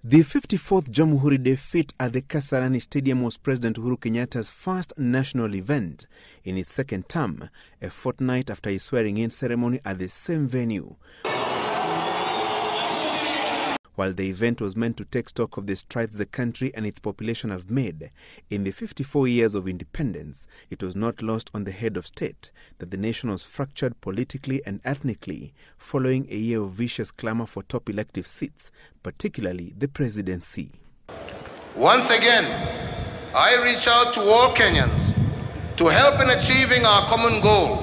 The 54th Jamhuri Day feat at the Kasarani Stadium was President Uhuru Kenyatta's first national event in his second term, a fortnight after his swearing-in ceremony at the same venue. While the event was meant to take stock of the strides the country and its population have made in the 54 years of independence, it was not lost on the head of state that the nation was fractured politically and ethnically following a year of vicious clamor for top elective seats, particularly the presidency. Once again, I reach out to all Kenyans to help in achieving our common goal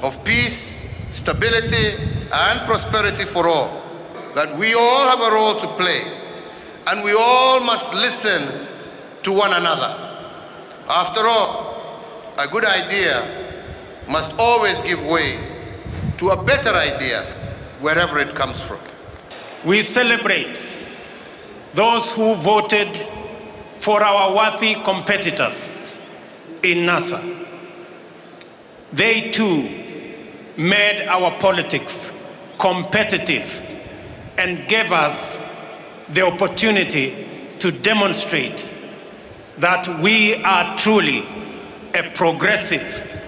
of peace, stability, and prosperity for all. That we all have a role to play, and we all must listen to one another. After all, a good idea must always give way to a better idea wherever it comes from. We celebrate those who voted for our worthy competitors in NASA. They too made our politics competitive and gave us the opportunity to demonstrate that we are truly a progressive,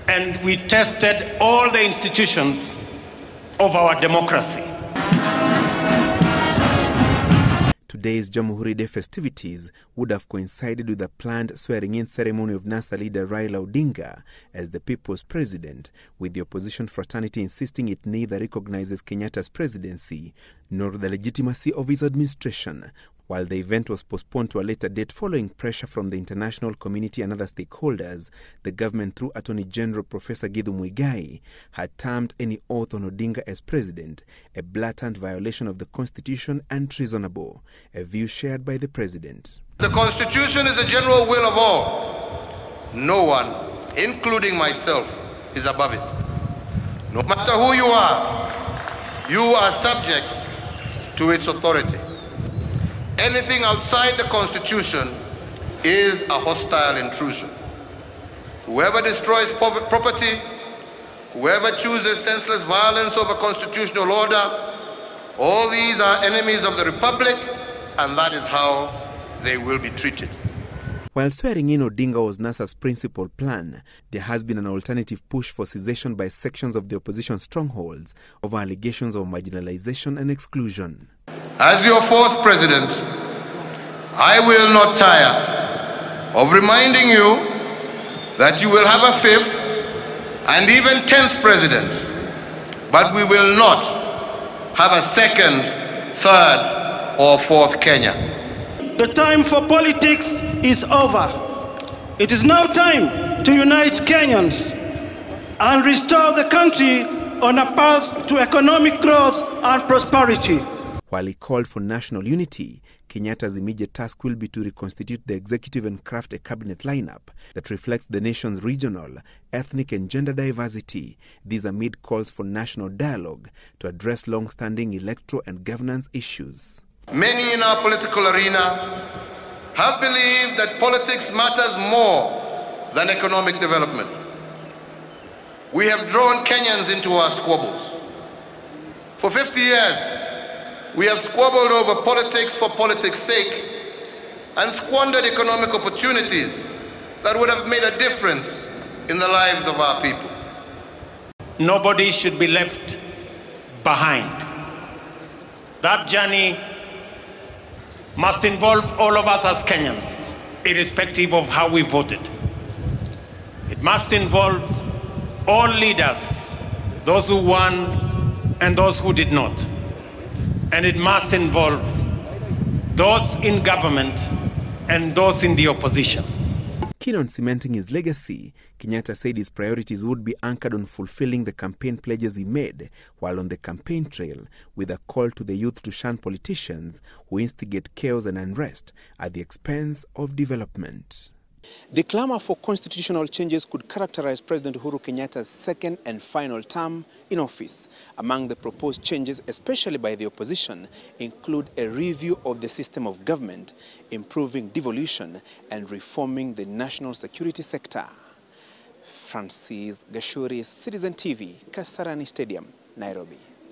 and we tested all the institutions of our democracy. Today's Jamhuri Day festivities would have coincided with the planned swearing-in ceremony of NASA leader Raila Odinga as the people's president, with the opposition fraternity insisting it neither recognizes Kenyatta's presidency nor the legitimacy of his administration. While the event was postponed to a later date following pressure from the international community and other stakeholders, the government, through Attorney General Professor Githu Muigai, had termed any oath on Odinga as president a blatant violation of the Constitution and treasonable, a view shared by the president. The Constitution is the general will of all. No one, including myself, is above it. No matter who you are subject to its authority. Anything outside the Constitution is a hostile intrusion. Whoever destroys property, whoever chooses senseless violence over constitutional order, all these are enemies of the Republic, and that is how they will be treated. While swearing in Odinga was NASA's principal plan, there has been an alternative push for secession by sections of the opposition strongholds over allegations of marginalization and exclusion. As your fourth president, I will not tire of reminding you that you will have a fifth and even 10th president, but we will not have a second, third, or fourth Kenya. The time for politics is over. It is now time to unite Kenyans and restore the country on a path to economic growth and prosperity. While he called for national unity, Kenyatta's immediate task will be to reconstitute the executive and craft a cabinet lineup that reflects the nation's regional, ethnic and gender diversity. These amid calls for national dialogue to address long-standing electoral and governance issues. Many in our political arena have believed that politics matters more than economic development. We have drawn Kenyans into our squabbles. For 50 years, we have squabbled over politics for politics' sake and squandered economic opportunities that would have made a difference in the lives of our people. Nobody should be left behind. That journey must involve all of us as Kenyans, irrespective of how we voted. It must involve all leaders, those who won and those who did not. And it must involve those in government and those in the opposition. Keen on cementing his legacy, Kenyatta said his priorities would be anchored on fulfilling the campaign pledges he made while on the campaign trail, with a call to the youth to shun politicians who instigate chaos and unrest at the expense of development. The clamor for constitutional changes could characterize President Uhuru Kenyatta's second and final term in office. Among the proposed changes, especially by the opposition, include a review of the system of government, improving devolution, and reforming the national security sector. Francis Gashuri, Citizen TV, Kasarani Stadium, Nairobi.